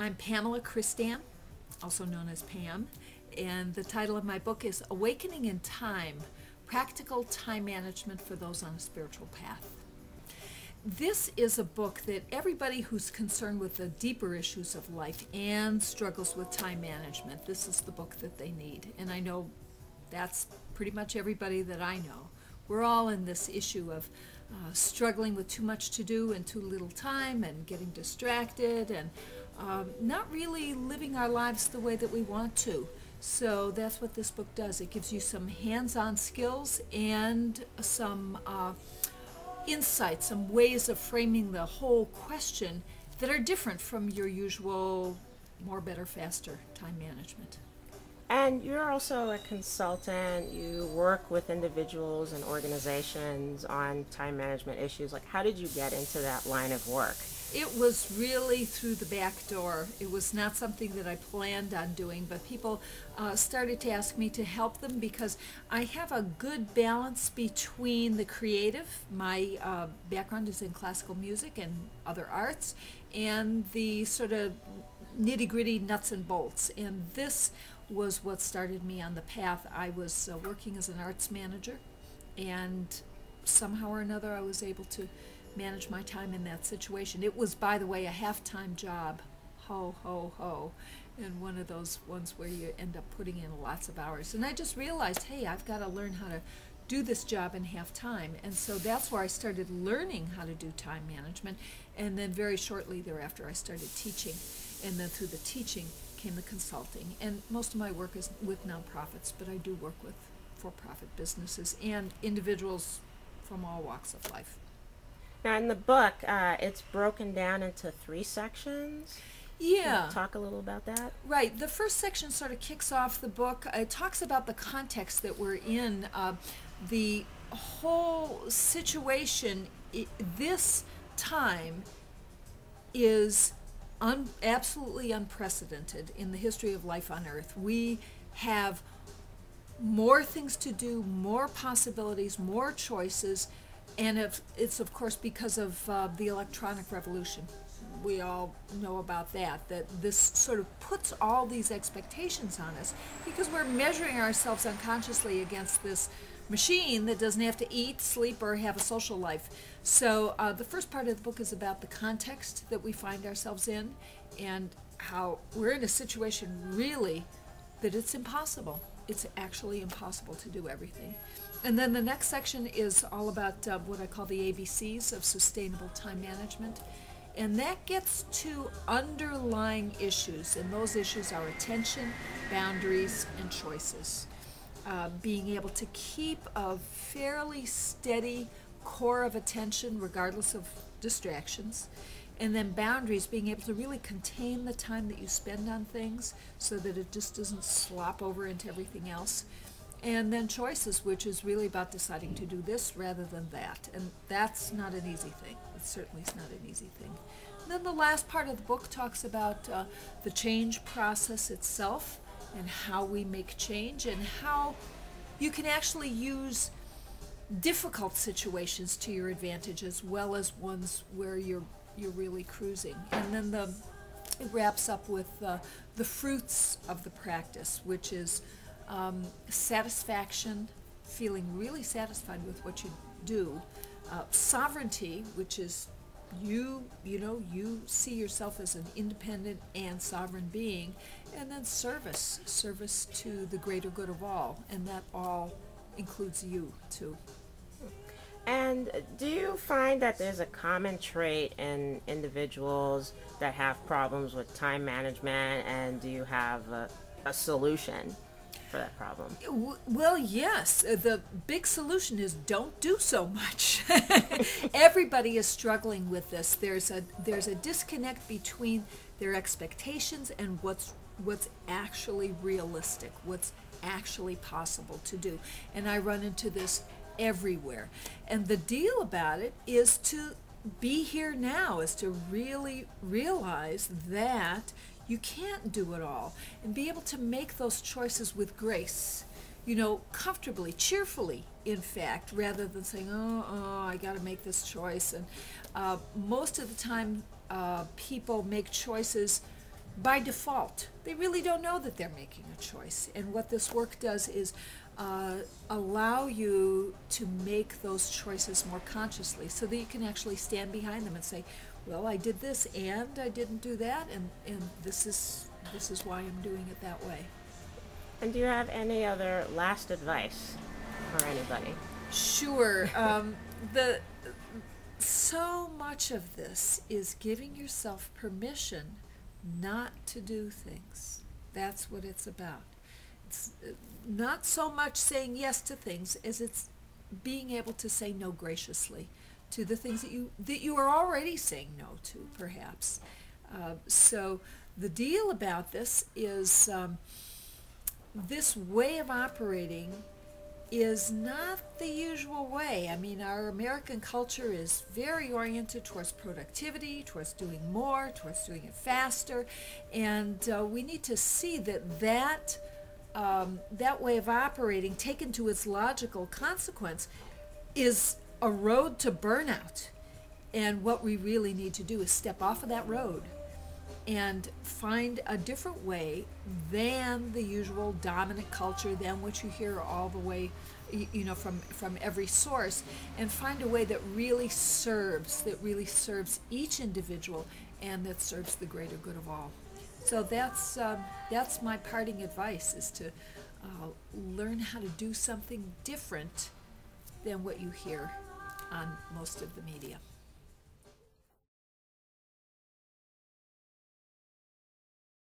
I'm Pamela Kristan, also known as Pam, and the title of my book is Awakening in Time, Practical Time Management for Those on a Spiritual Path. This is a book that everybody who's concerned with the deeper issues of life and struggles with time management, this is the book that they need. And I know that's pretty much everybody that I know. We're all in this issue of struggling with too much to do and too little time and getting distracted and not really living our lives the way that we want to. So that's what this book does. It gives you some hands-on skills and some insights, some ways of framing the whole question that are different from your usual more, better, faster time management. And you're also a consultant. You work with individuals and organizations on time management issues. Like, how did you get into that line of work? It was really through the back door. It was not something that I planned on doing, but people started to ask me to help them because I have a good balance between the creative, my background is in classical music and other arts, and the sort of nitty-gritty nuts and bolts. And this was what started me on the path. I was working as an arts manager, and somehow or another I was able to manage my time in that situation. It was, by the way, a half-time job, ho, ho, ho, and one of those ones where you end up putting in lots of hours. And I just realized, hey, I've got to learn how to do this job in half-time. And so that's where I started learning how to do time management. And then very shortly thereafter, I started teaching. And then through the teaching came the consulting. And most of my work is with nonprofits, but I do work with for-profit businesses and individuals from all walks of life. Now, in the book, it's broken down into 3 sections. Yeah. Can you talk a little about that? Right. The first section sort of kicks off the book. It talks about the context that we're in. The whole situation, this time is absolutely unprecedented in the history of life on Earth. We have more things to do, more possibilities, more choices. And it's, of course, because of the electronic revolution. We all know about that this sort of puts all these expectations on us because we're measuring ourselves unconsciously against this machine that doesn't have to eat, sleep, or have a social life. So the first part of the book is about the context that we find ourselves in and how we're in a situation really that it's impossible. It's actually impossible to do everything. And then the next section is all about what I call the ABCs of sustainable time management. And that gets to underlying issues, and those issues are attention, boundaries, and choices. Being able to keep a fairly steady core of attention regardless of distractions. And then boundaries, being able to really contain the time that you spend on things so that it just doesn't slop over into everything else. And then choices, which is really about deciding to do this rather than that. And that's not an easy thing. It certainly is not an easy thing. And then the last part of the book talks about the change process itself and how we make change and how you can actually use difficult situations to your advantage as well as ones where you're really cruising. And then it wraps up with the fruits of the practice, which is satisfaction, feeling really satisfied with what you do, sovereignty, which is you see yourself as an independent and sovereign being, and then service to the greater good of all, and that all includes you too. And do you find that there's a common trait in individuals that have problems with time management, and do you have a solution for that problem? Well, yes. The big solution is don't do so much. Everybody is struggling with this. There's a disconnect between their expectations and what's actually realistic, what's actually possible to do. And I run into this everywhere. And the deal about it is to be here now, is to really realize that you can't do it all and be able to make those choices with grace, comfortably, cheerfully, in fact, rather than saying, oh, I got to make this choice. And most of the time, people make choices by default. They really don't know that they're making a choice. And what this work does is allow you to make those choices more consciously so that you can actually stand behind them and say, well, I did this and I didn't do that, and this is why I'm doing it that way. And do you have any other last advice for anybody? Sure. So much of this is giving yourself permission not to do things. That's what it's about. It's not so much saying yes to things as it's being able to say no graciously to the things that you are already saying no to, perhaps. So the deal about this is this way of operating is not the usual way. I mean, our American culture is very oriented towards productivity, towards doing more, towards doing it faster, and we need to see that way of operating, taken to its logical consequence, is a road to burnout. And what we really need to do is step off of that road and find a different way than the usual dominant culture, than what you hear all the way, from every source, and find a way that really serves each individual and that serves the greater good of all. So that's my parting advice, is to learn how to do something different than what you hear on most of the media.